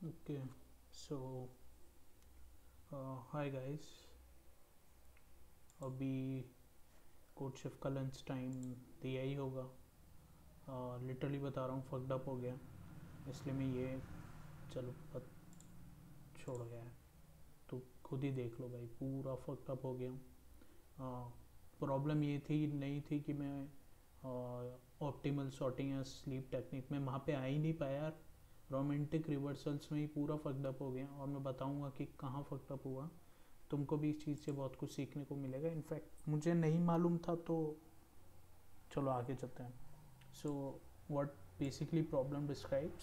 Okay, so hi guys. अभी code shift का lunch time दिया ही होगा। लिटरली बता रहा हूँ, फक्ड अप हो गया, इसलिए मैं ये चलो बत छोड़ गया है। तो खुद ही देख लो भाई, पूरा फक्ड अप हो गया हूँ। प्रॉब्लम ये थी नहीं थी कि मैं ऑप्टिमल सॉर्टिंग या स्लीप टेक्निक में वहाँ पे आ ही नहीं पाया यार। रोमांटिक रिवर्सल्स में ही पूरा फक्ड अप हो गया, और मैं बताऊँगा कि कहाँ फक्ड अप हुआ। तुमको भी इस चीज़ से बहुत कुछ सीखने को मिलेगा। इनफैक्ट मुझे नहीं मालूम था, तो चलो आगे चलते हैं। So what basically problem describes,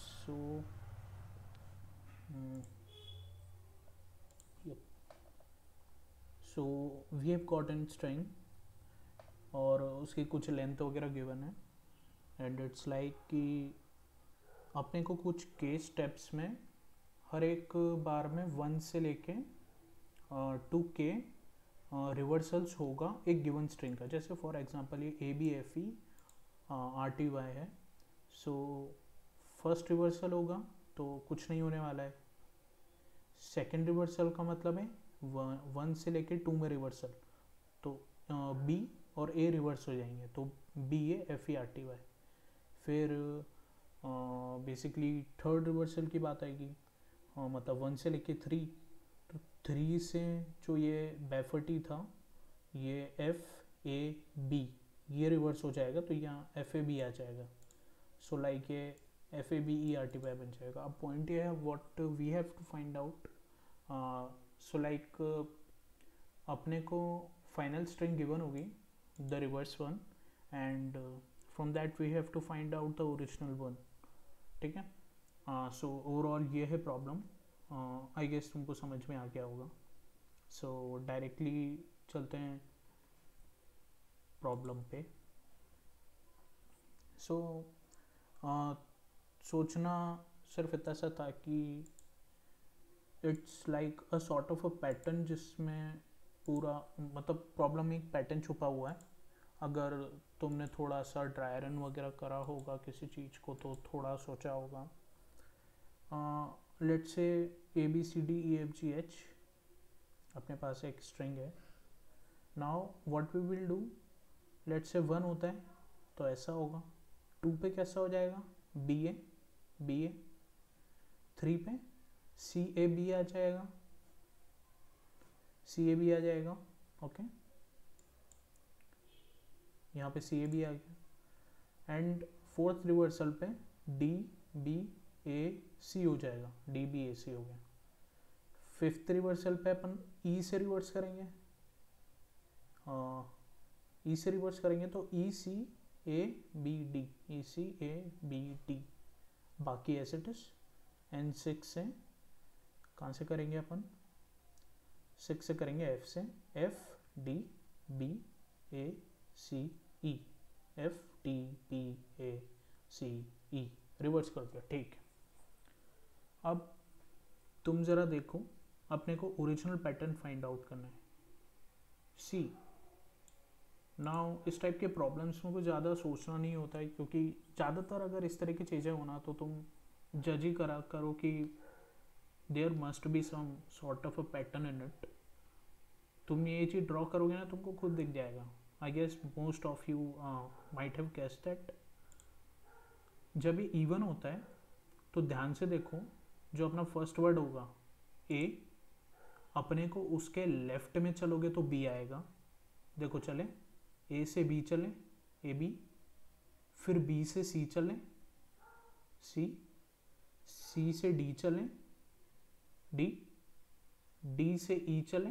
so we have got an string और उसकी कुछ लेंथ वगैरह गिवन है, एंड इट्स लाइक कि अपने को कुछ केस स्टेप्स में हर एक बार में 1 से लेके 2 के रिवर्सल्स होगा एक गिवन स्ट्रिंग का। जैसे फॉर एग्जांपल ये ABFE RTY है। सो फर्स्ट रिवर्सल होगा तो कुछ नहीं होने वाला है। सेकेंड रिवर्सल का मतलब है 1 से लेके 2 में रिवर्सल, तो B और A रिवर्स हो जाएंगे, तो BAFE RTY। फिर बेसिकली थर्ड रिवर्सल की बात आएगी, मतलब 1 से लेके 3, तो 3 से जो ये बैफर्टी था, ये FAB ये रिवर्स हो जाएगा, तो यहाँ FAB आ जाएगा। सो लाइक ये FABERTY बन जाएगा। अब पॉइंट ये है, what we have to find out. So like अपने को फाइनल स्ट्रिंग गिवन होगी, the reverse one, and from that we have to find out the original one. ठीक है। सो ओवरऑल ये है प्रॉब्लम। आई गेस तुमको समझ में आ गया होगा। सो डायरेक्टली चलते हैं प्रॉब्लम पे। सो सोचना सिर्फ इतना सा था कि it's like a sort of a pattern, जिसमें पूरा मतलब प्रॉब्लम में एक पैटर्न छुपा हुआ है। अगर तुमने थोड़ा सा ड्राई रन वगैरह करा होगा किसी चीज़ को, तो थोड़ा सोचा होगा। लेट्स से ABCDEFGH अपने पास एक स्ट्रिंग है। Now what we will do, let's say 1 होता है तो ऐसा होगा, 2 पे कैसा हो जाएगा, BA, 3 पे CAB आ जाएगा, CAB आ जाएगा। ओके, यहाँ पे CAB आ गया, एंड फोर्थ रिवर्सल पे DBAC हो जाएगा, DBAC हो गया। फिफ्थ रिवर्सल पे अपन E से रिवर्स करेंगे, E से रिवर्स करेंगे तो ECABD, बाकी एज इट इज। एंड 6 से कहाँ से करेंगे अपन, 6 से करेंगे F से, FDBACE, FDBACE रिवर्स कर दिया। ठीक, अब तुम ज़रा देखो, अपने को ओरिजिनल पैटर्न फाइंड आउट करना है। सी नाउ इस टाइप के प्रॉब्लम्स में कुछ ज़्यादा सोचना नहीं होता है, क्योंकि ज़्यादातर अगर इस तरह की चीज़ें होना तो तुम जज ही करा करो कि there must be some sort of a pattern in it. तुम ये चीज़ ड्रॉ करोगे ना, तुमको खुद दिख जाएगा। I guess most of you might have guessed that. जब ये इवन होता है तो ध्यान से देखो, जो अपना फर्स्ट वर्ड होगा ए, अपने को उसके लेफ्ट में चलोगे तो बी आएगा। देखो चले, ए से बी चले, AB, फिर बी से सी चले, सी से डी चले, डी से ई चले,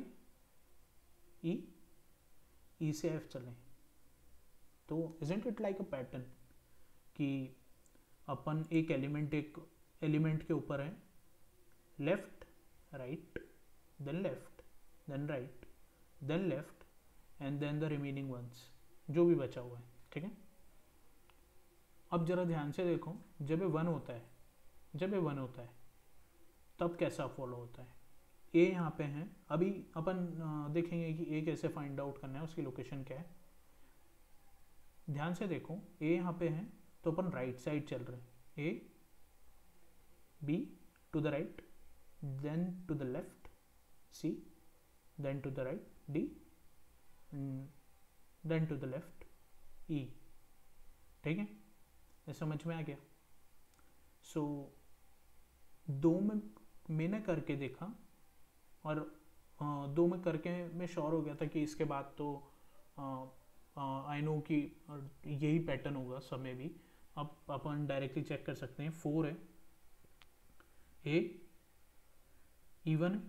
ई से एफ चले। तो isn't it like a pattern कि अपन एक एलिमेंट के ऊपर है, left right then left then right then left and then the remaining ones, जो भी बचा हुआ है। ठीक है। अब जरा ध्यान से देखो, जब ये 1 होता है, तब कैसा फॉलो होता है। ए यहाँ पे है, अभी अपन देखेंगे कि ए कैसे फाइंड आउट करना है, उसकी लोकेशन क्या है। ध्यान से देखो, ए यहाँ पे है तो अपन राइट साइड चल रहे हैं, A B to the right, then to the left C, then to the right D, then to the left E। ठीक है, ये समझ में आ गया। सो दो में मैंने करके देखा और दो में करके मैं श्योर हो गया था कि इसके बाद तो आई नो कि यही पैटर्न होगा सब में भी। अब अपन डायरेक्टली चेक कर सकते हैं। 4 है, ए इवन,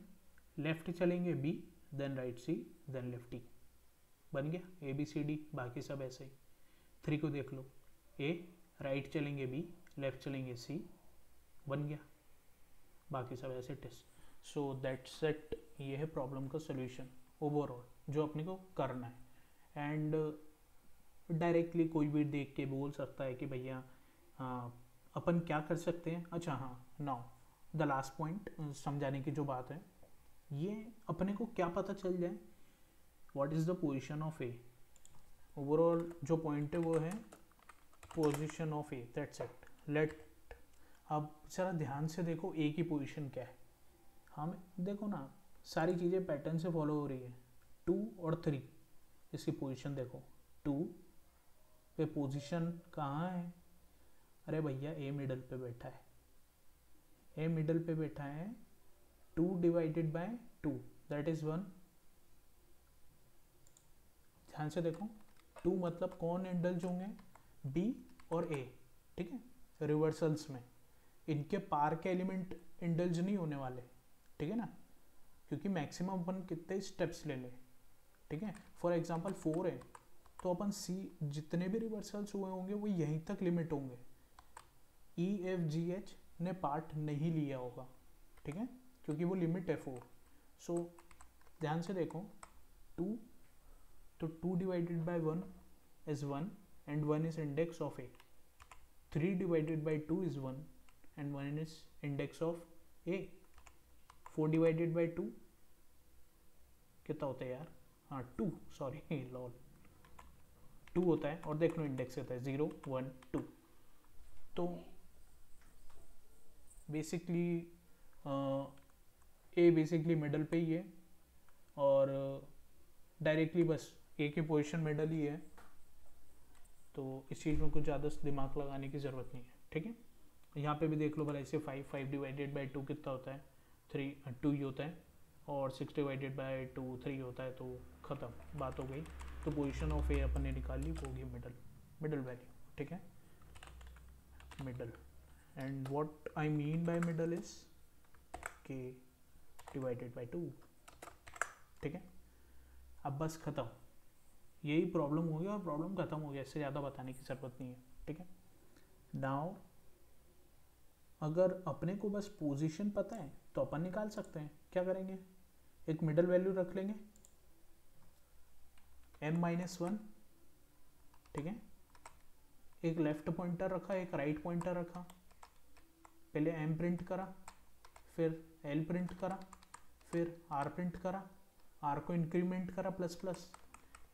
लेफ्ट चलेंगे बी, देन राइट सी, देन लेफ्ट ई, बन गया ए बी सी डी। बाकी सब ऐसे ही। 3 को देख लो, ए राइट चलेंगे बी, लेफ्ट चलेंगे सी, बन गया। बाकी सब ऐसे टेस्ट। सो दैट्स इट, ये है प्रॉब्लम का सोल्यूशन ओवरऑल जो अपने को करना है। एंड डायरेक्टली कोई भी देख के बोल सकता है कि भैया अपन क्या कर सकते हैं। अच्छा हाँ, नाउ द लास्ट पॉइंट समझाने की जो बात है, ये अपने को क्या पता चल जाए what is the position of A. Overall जो पॉइंट है वो है position of A, that's it. Let अब जरा ध्यान से देखो ए की पोजीशन क्या है। हम देखो ना, सारी चीज़ें पैटर्न से फॉलो हो रही है। 2 और 3 इसकी पोजीशन देखो। 2 पे पोजीशन कहाँ है? अरे भैया ए मिडल पे बैठा है, ए मिडल पे बैठा है। 2 डिवाइडेड बाय 2 दैट इज 1। ध्यान से देखो, 2 मतलब कौन इंडल्ज होंगे? बी और ए, ठीक है, रिवर्सल्स में। इनके पार के एलिमेंट इंडल्ज नहीं होने वाले, ठीक है ना, क्योंकि मैक्सिमम अपन कितने स्टेप्स ले लें, ठीक है। फॉर एग्जांपल 4 है तो अपन सी जितने भी रिवर्सल्स हुए होंगे वो यहीं तक लिमिट होंगे। ई एफ जी एच ने पार्ट नहीं लिया होगा, ठीक है, क्योंकि वो लिमिट है 4। सो ध्यान से देखो, 2 तो 2 divided by 1 is 1 and 1 is index of A. 3 divided by 2 is 1 and 1 is index of A। 4 divided by 2 कितना होता है यार? हाँ 2, सॉरी लॉल 2 होता है। और देख लो इंडेक्स होता है 0 1 2। तो बेसिकली ए बेसिकली मिडल पे ही है और डायरेक्टली बस ए की पोजीशन मिडल ही है, तो इस चीज़ में कुछ ज़्यादा दिमाग लगाने की ज़रूरत नहीं है, ठीक है। यहाँ पे भी देख लो भला, ऐसे 5 डिवाइडेड बाई 2 कितना होता है? 2 ही होता है। और 6 डिवाइडेड बाई 2 3 होता है। तो ख़त्म, बात हो गई। तो पोजीशन ऑफ ए अपन ने निकाल ली, वो होगी मिडल वैल्यू, ठीक है, middle. And what I mean by middle is के डिवाइडेड बाई 2, ठीक है। अब बस ख़त्म, यही प्रॉब्लम हो गया और प्रॉब्लम ख़त्म हो गया। इससे ज़्यादा बताने की ज़रूरत नहीं है, ठीक है। नाउ अगर अपने को बस पोजीशन पता है तो अपन निकाल सकते हैं। क्या करेंगे? एक मिडल वैल्यू रख लेंगे m-1, ठीक है। एक लेफ्ट पॉइंटर रखा, एक राइट पॉइंटर रखा। पहले m प्रिंट करा, फिर l प्रिंट करा, फिर r प्रिंट करा। r को इंक्रीमेंट करा प्लस प्लस,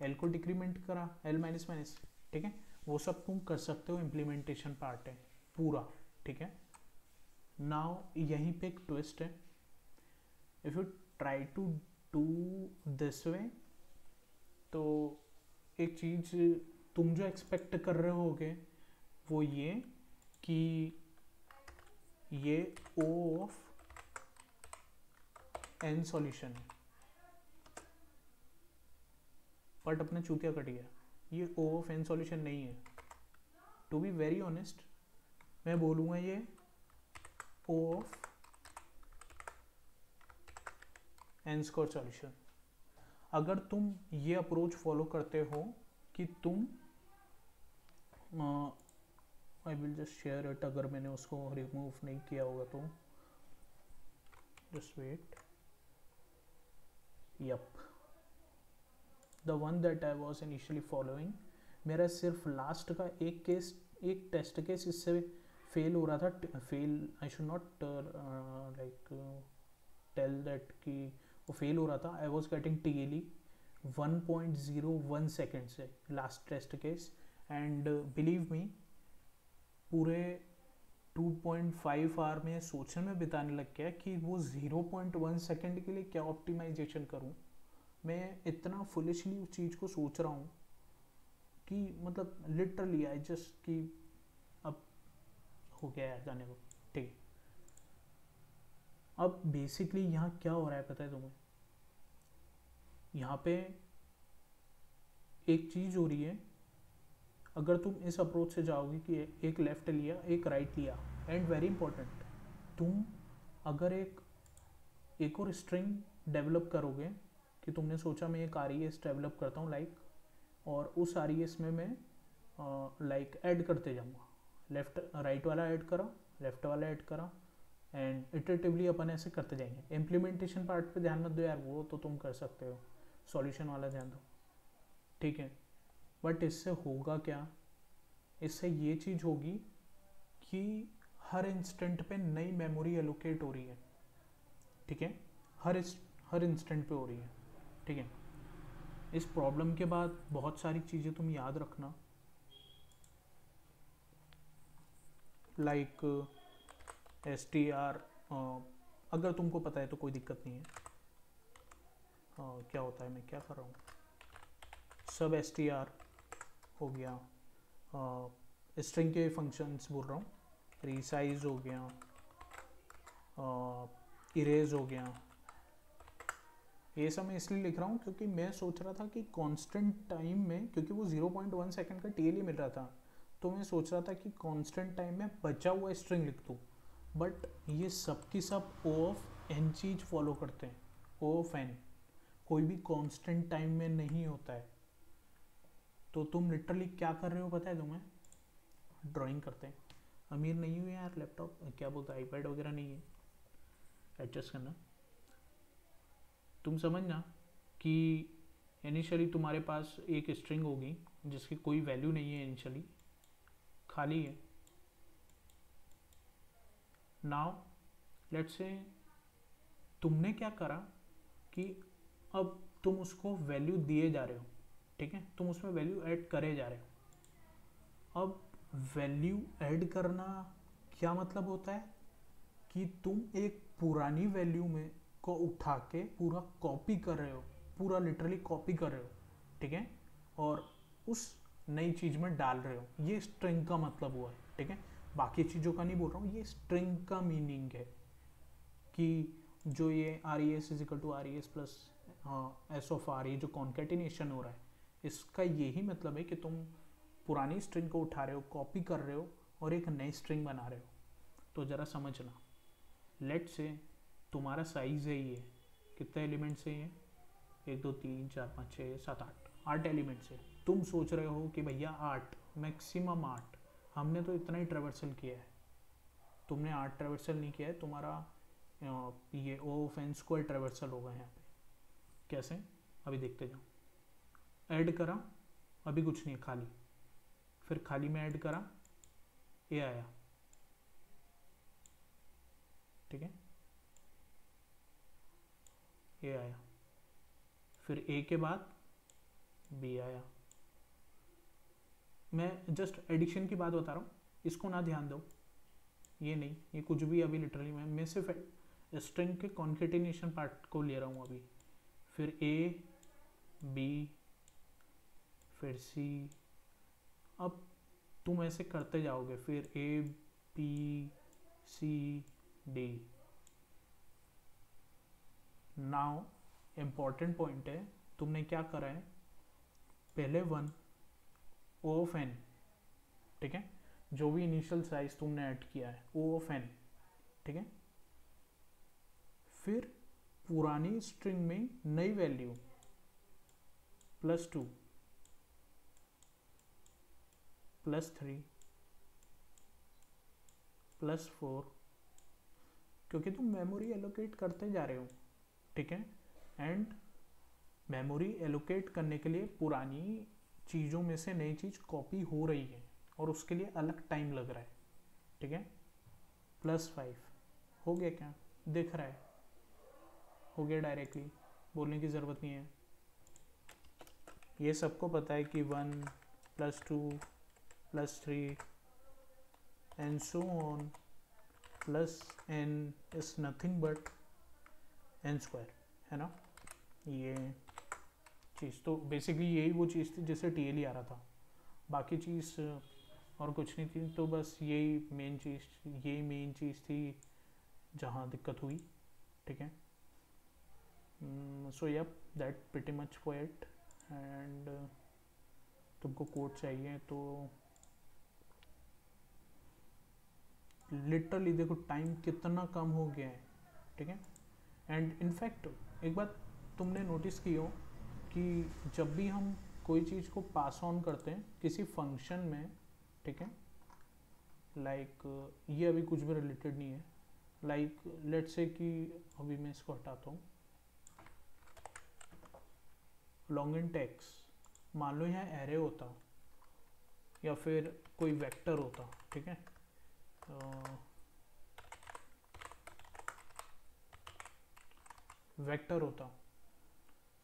l को डिक्रीमेंट करा l माइनस माइनस, ठीक है। वो सब तुम कर सकते हो, इम्प्लीमेंटेशन पार्ट है पूरा, ठीक है। नाउ यहीं पे एक ट्विस्ट है। If you try to do this way, तो एक चीज तुम जो एक्सपेक्ट कर रहे होगे वो ये कि ये O ऑफ n सॉल्यूशन है, बट अपने चूतिया कट गया। ये O ऑफ n सॉल्यूशन नहीं है। टू बी वेरी ऑनेस्ट मैं बोलूँगा ये O of n square solution. अगर तुम ये अप्रोच फॉलो करते हो कि तुम I will just share it, अगर मैंने उसको रिमूव नहीं किया होगा तो just wait. Yup, the one that I was initially following, मेरा सिर्फ लास्ट का एक केस, एक टेस्ट केस इससे फेल हो रहा था। Fail, I should not like tell that कि वो फेल हो रहा था। I was getting TLE 1.01 second से last test case. And believe me, पूरे 2.5 आवर में सोचने में बिताने लग गया कि वो 0.1 सेकेंड के लिए क्या ऑप्टिमाइजेशन करूं। मैं इतना फुलिशली उस चीज़ को सोच रहा हूँ कि मतलब लिटरली आई जस्ट कि अब हो गया यार जाने को। ठीक है, अब बेसिकली यहाँ क्या हो रहा है पता है तुम्हें? यहाँ पे एक चीज़ हो रही है, अगर तुम इस अप्रोच से जाओगे कि एक लेफ्ट लिया एक राइट लिया, एंड वेरी इंपॉर्टेंट, तुम अगर एक और स्ट्रिंग डेवलप करोगे कि तुमने सोचा मैं एक RES डेवलप करता हूँ लाइक, और उस RES में मैं लाइक ऐड करते जाऊँगा, लेफ्ट राइट वाला ऐड करा, लेफ्ट वाला ऐड करा, एंड इटरेटिवली अपन ऐसे करते जाएंगे। इम्प्लीमेंटेशन पार्ट पे ध्यान मत दो यार, वो तो तुम कर सकते हो, सॉल्यूशन वाला ध्यान दो, ठीक है। बट इससे होगा क्या? इससे ये चीज़ होगी कि हर इंस्टेंट पे नई मेमोरी एलोकेट हो रही है, ठीक है, हर इंस्टेंट पे हो रही है, ठीक है। इस प्रॉब्लम के बाद बहुत सारी चीज़ें तुम याद रखना, लाइक STR, अगर तुमको पता है तो कोई दिक्कत नहीं है। क्या होता है, मैं क्या कर रहा हूँ, सब STR हो गया, स्ट्रिंग के फंक्शंस बोल रहा हूँ, रिसाइज हो गया, इरेज हो गया। ये सब मैं इसलिए लिख रहा हूँ क्योंकि मैं सोच रहा था कि कांस्टेंट टाइम में, क्योंकि वो 0.1 सेकंड का TL मिल रहा था, तो मैं सोच रहा था कि कांस्टेंट टाइम में बचा हुआ स्ट्रिंग लिख दूँ। बट ये सब की सब O of n cheese follow करते हैं। O ऑफ n कोई भी कांस्टेंट टाइम में नहीं होता है। तो तुम लिटरली क्या कर रहे हो पता है तुम्हें? ड्राइंग करते हैं। अमीर नहीं हुए यार, लैपटॉप क्या बोलता है, iPad वगैरह नहीं है, एडजस्ट करना। तुम समझना कि इनिशियली तुम्हारे पास एक स्ट्रिंग होगी जिसकी कोई वैल्यू नहीं है, इनिशियली खाली है। नाउ लेट्स से तुमने क्या करा कि अब तुम उसको वैल्यू दिए जा रहे हो, ठीक है, तुम उसमें वैल्यू ऐड करे जा रहे हो। अब वैल्यू ऐड करना क्या मतलब होता है कि तुम एक पुरानी वैल्यू में को उठा के पूरा कॉपी कर रहे हो, पूरा लिटरली कॉपी कर रहे हो, ठीक है, और उस नई चीज़ में डाल रहे हो। ये स्ट्रिंग का मतलब हुआ है, ठीक है। बाकी चीज़ों का नहीं बोल रहा हूँ, ये स्ट्रिंग का मीनिंग है कि जो ये RES is equal to RES plus S of R, ये जो कॉन्केटिनेशन हो रहा है, इसका यही मतलब है कि तुम पुरानी स्ट्रिंग को उठा रहे हो, कॉपी कर रहे हो और एक नई स्ट्रिंग बना रहे हो। तो ज़रा समझना, लेट से तुम्हारा साइज है ये, कितने एलिमेंट्स है ये, 1 2 3 4 5 6 7 8 एलिमेंट्स है। तुम सोच रहे हो कि भैया 8, मैक्सिमम 8, हमने तो इतना ही ट्रेवर्सल किया है, तुमने 8 ट्रेवर्सल नहीं किया है, तुम्हारा ये O of n square traversal होगा यहाँ पे। कैसे, अभी देखते जाओ। ऐड करा, अभी कुछ नहीं है, खाली, फिर खाली में ऐड करा, A आया, ठीक है, A आया, फिर A के बाद B आया। मैं जस्ट एडिशन की बात बता रहा हूँ, इसको ना ध्यान दो, ये नहीं, ये कुछ भी अभी लिटरली मैं सिर्फ स्ट्रिंग के कॉन्केटिनेशन पार्ट को ले रहा हूँ अभी। फिर A B फिर C, अब तुम ऐसे करते जाओगे, फिर A B C D। Now important point है, तुमने क्या करा है, पहले 1 O ऑफ n, ठीक है, जो भी इनिशियल साइज तुमने ऐड किया है O ऑफ n, ठीक है, फिर पुरानी स्ट्रिंग में नई वैल्यू +2 +3 +4, क्योंकि तुम मेमोरी एलोकेट करते जा रहे हो, ठीक है, एंड मेमोरी एलोकेट करने के लिए पुरानी चीज़ों में से नई चीज़ कॉपी हो रही है और उसके लिए अलग टाइम लग रहा है, ठीक है। +5 हो गया, क्या दिख रहा है, हो गया, डायरेक्टली बोलने की ज़रूरत नहीं है, ये सबको पता है कि 1 +2 +3 and so on plus n is nothing but n square, है ना। ये चीज़ तो बेसिकली यही वो चीज़ थी जिससे टी आ रहा था, बाकी चीज़ और कुछ नहीं थी। तो बस यही मेन चीज़ थी जहाँ दिक्कत हुई, ठीक है। So yup that pretty much for it. And तुमको कोड चाहिए तो लिटरली देखो टाइम कितना कम हो गया है, ठीक है। एंड इनफैक्ट एक बात तुमने नोटिस की हो कि जब भी हम कोई चीज़ को पास ऑन करते हैं किसी फंक्शन में, ठीक है, लाइक ये अभी कुछ भी रिलेटेड नहीं है, लाइक लेट्स से कि अभी मैं इसको हटाता हूँ, लॉन्ग इन टेक्स्ट मान लो यहाँ एरे होता या फिर कोई वेक्टर होता, ठीक है। वेक्टर होता,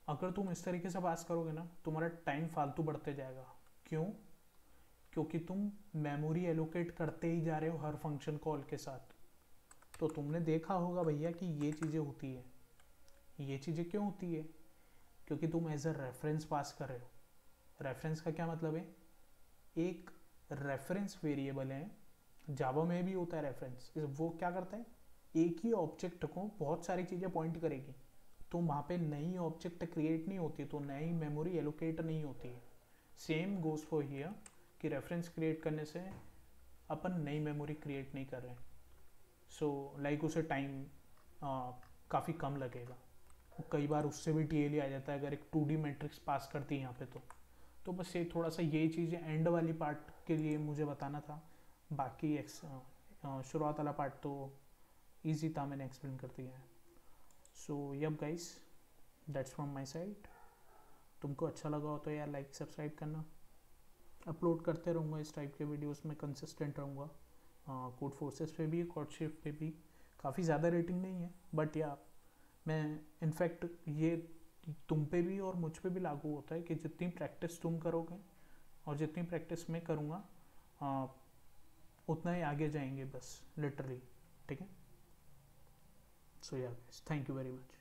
अगर तुम इस तरीके से पास करोगे ना तुम्हारा टाइम फालतू बढ़ते जाएगा। क्यों? क्योंकि तुम मेमोरी एलोकेट करते ही जा रहे हो हर फंक्शन कॉल के साथ। तो तुमने देखा होगा भैया कि ये चीज़ें होती है। ये चीज़ें क्यों होती है? क्योंकि तुम एज अ रेफरेंस पास कर रहे हो। रेफरेंस का क्या मतलब है? एक रेफरेंस वेरिएबल है, जावा में भी होता है रेफरेंस। वो क्या करता है, एक ही ऑब्जेक्ट को बहुत सारी चीज़ें पॉइंट करेगी, तो वहाँ पे नई ऑब्जेक्ट क्रिएट नहीं होती, तो नई मेमोरी एलोकेट नहीं होती है। सेम गोज फॉर हियर कि रेफरेंस क्रिएट करने से अपन नई मेमोरी क्रिएट नहीं कर रहे हैं। सो लाइक उसे टाइम काफ़ी कम लगेगा। कई बार उससे भी टी आ जाता है अगर एक 2D मैट्रिक्स पास करती है यहाँ पे तो बस ये थोड़ा सा यही चीज़ एंड वाली पार्ट के लिए मुझे बताना था। बाकी शुरुआत वाला पार्ट तो ईजी था, मैंने एक्सप्लेन कर दिया है। So yup guys, that's from my side. तुमको अच्छा लगा हो तो यार लाइक सब्सक्राइब करना। अपलोड करते रहूँगा इस टाइप के वीडियोस में, कंसिस्टेंट रहूँगा। कोड फोर्सेस पे भी, कोडशिफ्ट पे भी काफ़ी ज़्यादा रेटिंग नहीं है, बट या मैं इनफैक्ट ये तुम पे भी और मुझ पे भी लागू होता है कि जितनी प्रैक्टिस तुम करोगे और जितनी प्रैक्टिस मैं करूँगा उतना ही आगे जाएंगे, बस लिटरली, ठीक है। सो या थैंक यू वेरी मच।